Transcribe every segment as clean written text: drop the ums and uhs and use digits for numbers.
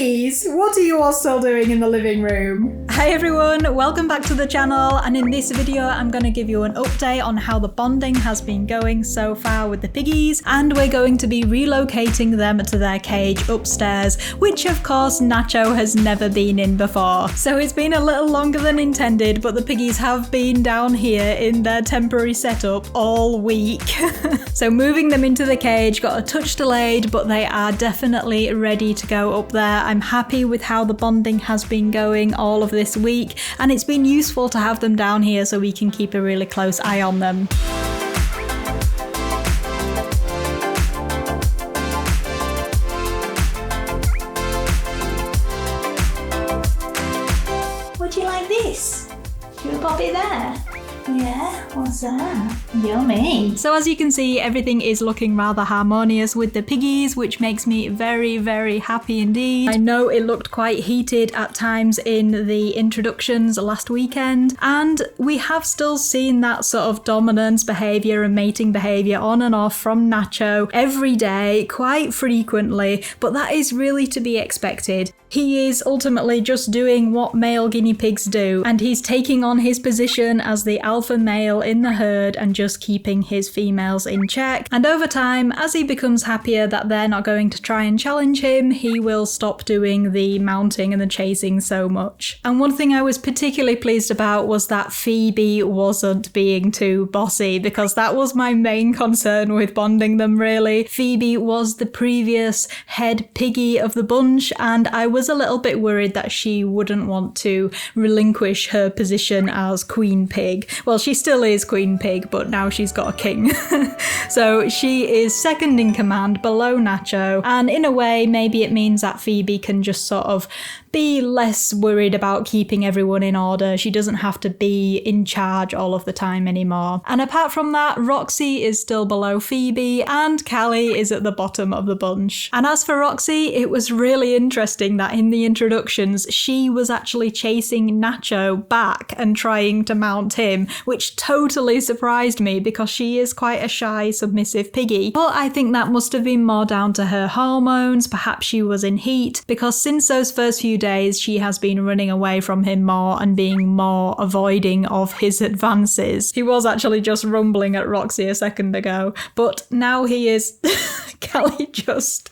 piggies, what are you all still doing in the living room? Hi everyone, welcome back to the channel, and in this video I'm going to give you an update on how the bonding has been going so far with the piggies, and we're going to be relocating them to their cage upstairs, which of course Nacho has never been in before. So it's been a little longer than intended, but the piggies have been down here in their temporary setup all week. So moving them into the cage got a touch delayed, but they are definitely ready to go up there. I'm happy with how the bonding has been going all of this week, and it's been useful to have them down here so we can keep a really close eye on them. Would you like this? Should we pop it there? Yeah, what's that? Yummy. So as you can see, everything is looking rather harmonious with the piggies, which makes me very, very happy indeed. I know it looked quite heated at times in the introductions last weekend, and we have still seen that sort of dominance behaviour and mating behaviour on and off from Nacho every day, quite frequently, but that is really to be expected. He is ultimately just doing what male guinea pigs do, and he's taking on his position as the alpha male in the herd and just keeping his females in check. And over time, as he becomes happier that they're not going to try and challenge him, he will stop doing the mounting and the chasing so much. And one thing I was particularly pleased about was that Phoebe wasn't being too bossy, because that was my main concern with bonding them really. Phoebe was the previous head piggy of the bunch, and I was a little bit worried that she wouldn't want to relinquish her position as queen pig. Well, she still is queen pig, but now she's got a king. So she is second in command below Nacho, and in a way maybe it means that Phoebe can just sort of be less worried about keeping everyone in order. She doesn't have to be in charge all of the time anymore. And apart from that, Roxy is still below Phoebe, and Callie is at the bottom of the bunch. And as for Roxy, it was really interesting that in the introductions she was actually chasing Nacho back and trying to mount him, which totally surprised me because she is quite a shy, submissive piggy. But I think that must have been more down to her hormones. Perhaps she was in heat, because since those first few days she has been running away from him more and being more avoiding of his advances. He was actually just rumbling at Roxy a second ago, but now he is Callie just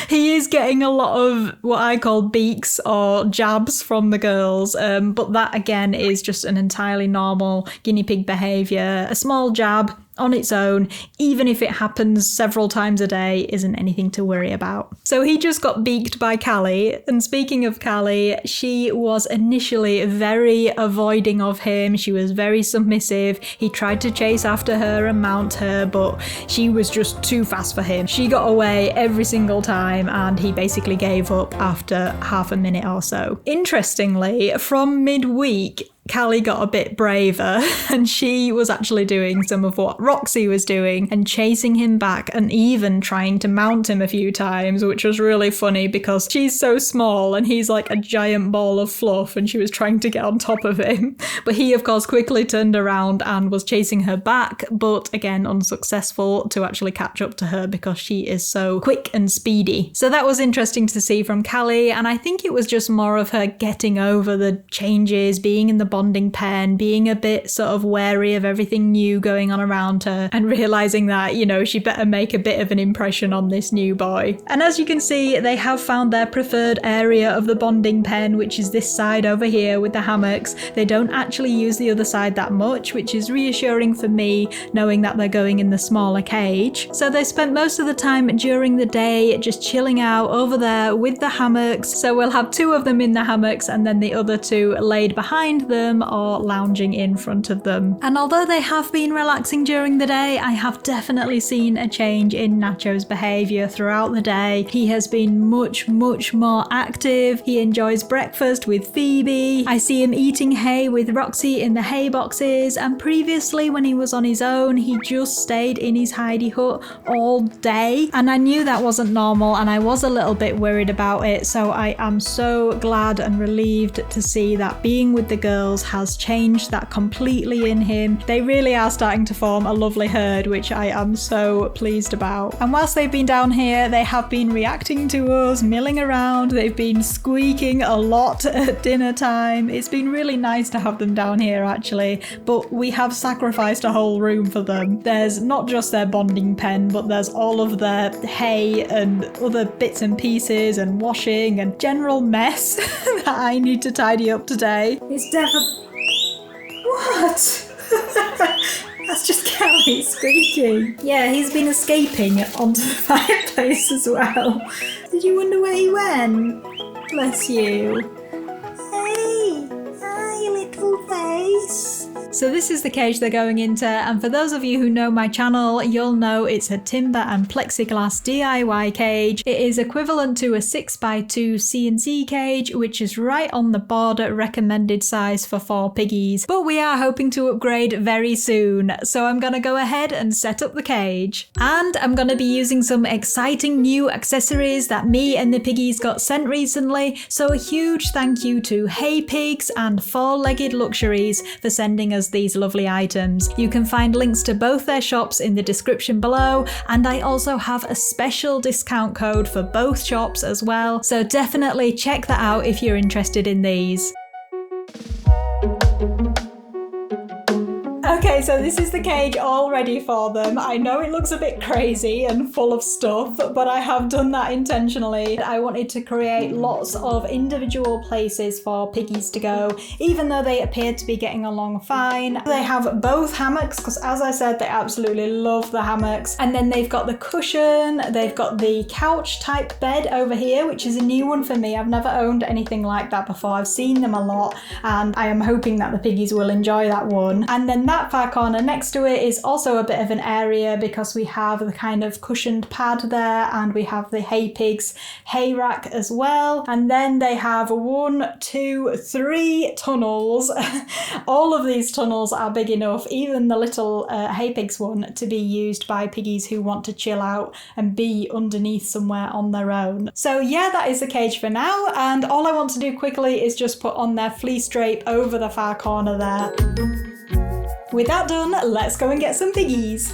he is getting a lot of what I call beaks or jabs from the girls, but that again is just an entirely normal guinea pig behaviour. A small jab on its own, even if it happens several times a day, isn't anything to worry about. So he just got beaked by Callie, and speaking of Callie, she was initially very avoiding of him. She was very submissive. He tried to chase after her and mount her, but she was just too fast for him. She got away every single time, and he basically gave up after half a minute or so. Interestingly, from midweek, Callie got a bit braver, and she was actually doing some of what Roxy was doing and chasing him back and even trying to mount him a few times, which was really funny because she's so small and he's like a giant ball of fluff, and she was trying to get on top of him. But he of course quickly turned around and was chasing her back, but again unsuccessful to actually catch up to her because she is so quick and speedy. So that was interesting to see from Callie, and I think it was just more of her getting over the changes, being in the bonding pen, being a bit sort of wary of everything new going on around her, and realising that, you know, she better make a bit of an impression on this new boy. And as you can see, they have found their preferred area of the bonding pen, which is this side over here with the hammocks. They don't actually use the other side that much, which is reassuring for me, knowing that they're going in the smaller cage. So they spent most of the time during the day just chilling out over there with the hammocks. So we'll have two of them in the hammocks and then the other two laid behind them or lounging in front of them. And although they have been relaxing during the day, I have definitely seen a change in Nacho's behaviour throughout the day. He has been much more active. He enjoys breakfast with Phoebe. I see him eating hay with Roxy in the hay boxes, and previously when he was on his own, he just stayed in his hidey hut all day, and I knew that wasn't normal and I was a little bit worried about it. So I am so glad and relieved to see that being with the girls girls has changed that completely in him. They really are starting to form a lovely herd, which I am so pleased about. And whilst they've been down here, they have been reacting to us, milling around. They've been squeaking a lot at dinner time. It's been really nice to have them down here actually, but we have sacrificed a whole room for them. There's not just their bonding pen, but there's all of their hay and other bits and pieces and washing and general mess that I need to tidy up today. It's definitely... What? That's just Kelly squeaking. Yeah, he's been escaping onto the fireplace as well. Did you wonder where he went? Bless you. Hey, hi little face. So this is the cage they're going into, and for those of you who know my channel, you'll know it's a timber and plexiglass DIY cage. It is equivalent to a 6x2 CNC cage, which is right on the border recommended size for 4 piggies. But we are hoping to upgrade very soon, so I'm gonna go ahead and set up the cage. And I'm gonna be using some exciting new accessories that me and the piggies got sent recently, so a huge thank you to Hey Pigs and Four-Legged Luxuries for sending us these lovely items. You can find links to both their shops in the description below, and I also have a special discount code for both shops as well, so definitely check that out if you're interested in these. Okay, so this is the cage all ready for them. I know it looks a bit crazy and full of stuff, but I have done that intentionally. I wanted to create lots of individual places for piggies to go, even though they appear to be getting along fine. They have both hammocks, because as I said, they absolutely love the hammocks. And then they've got the cushion, they've got the couch type bed over here, which is a new one for me. I've never owned anything like that before. I've seen them a lot, and I am hoping that the piggies will enjoy that one. And then that far corner next to it is also a bit of an area, because we have the kind of cushioned pad there, and we have the Hey Pigs hay rack as well. And then they have 1, 2, 3 tunnels. All of these tunnels are big enough, even the little Hey Pigs one, to be used by piggies who want to chill out and be underneath somewhere on their own. So yeah, that is the cage for now, and all I want to do quickly is just put on their fleece drape over the far corner there. With that done, let's go and get some piggies.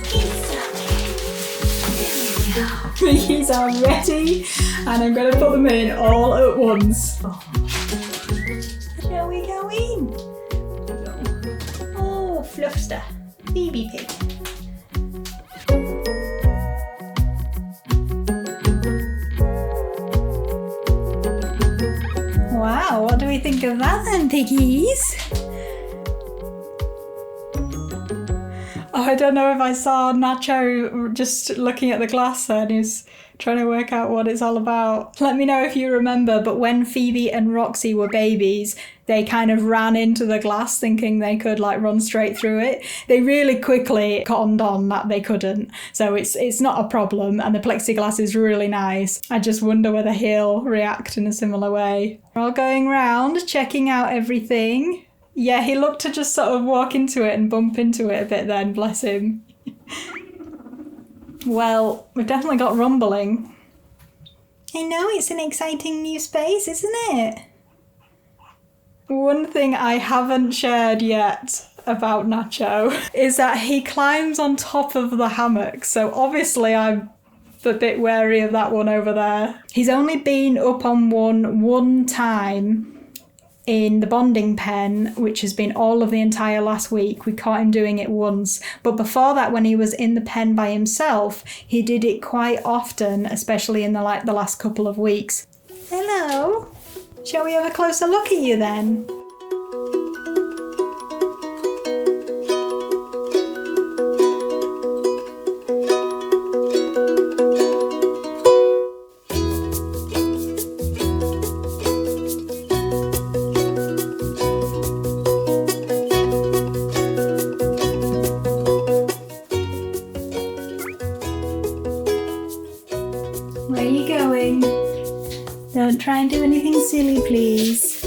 Piggies are ready, and I'm going to put them in all at once. Shall we go in? Oh, Fluffster, baby pig. Wow, what do we think of that then, piggies? Oh, I don't know if I saw Nacho just looking at the glass then. He's trying to work out what it's all about. Let me know if you remember, but when Phoebe and Roxy were babies, they kind of ran into the glass thinking they could like run straight through it. They really quickly cottoned on that they couldn't. So it's not a problem, and the plexiglass is really nice. I just wonder whether he'll react in a similar way. We're all going round, checking out everything. Yeah, he looked to just sort of walk into it and bump into it a bit then, bless him. Well, we've definitely got rumbling. I know, it's an exciting new space, isn't it? One thing I haven't shared yet about Nacho is that he climbs on top of the hammock, so obviously I'm a bit wary of that one over there. He's only been up on one time in the bonding pen, which has been all of the entire last week. We caught him doing it once, but before that, when he was in the pen by himself, he did it quite often, especially in the last couple of weeks. Hello, shall we have a closer look at you then? Where are you going? Don't try and do anything silly, please.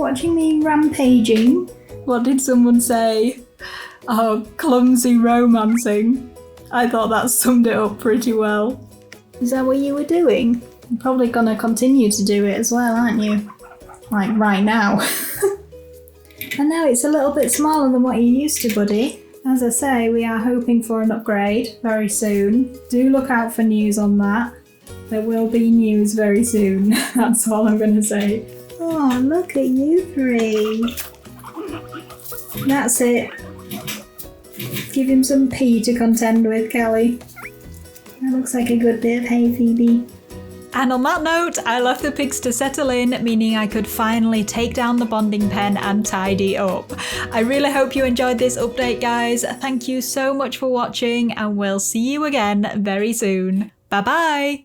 watching me rampaging. What did someone say? Oh, clumsy romancing. I thought that summed it up pretty well. Is that what you were doing? You're probably gonna continue to do it as well, aren't you? Like right now. I know it's a little bit smaller than what you used to, buddy. As I say, we are hoping for an upgrade very soon. Do look out for news on that. There will be news very soon. That's all I'm gonna say. Oh, look at you three. That's it. Give him some pee to contend with, Kelly. That looks like a good bit of hay, Phoebe. And on that note, I left the pigs to settle in, meaning I could finally take down the bonding pen and tidy up. I really hope you enjoyed this update, guys. Thank you so much for watching, and we'll see you again very soon. Bye bye!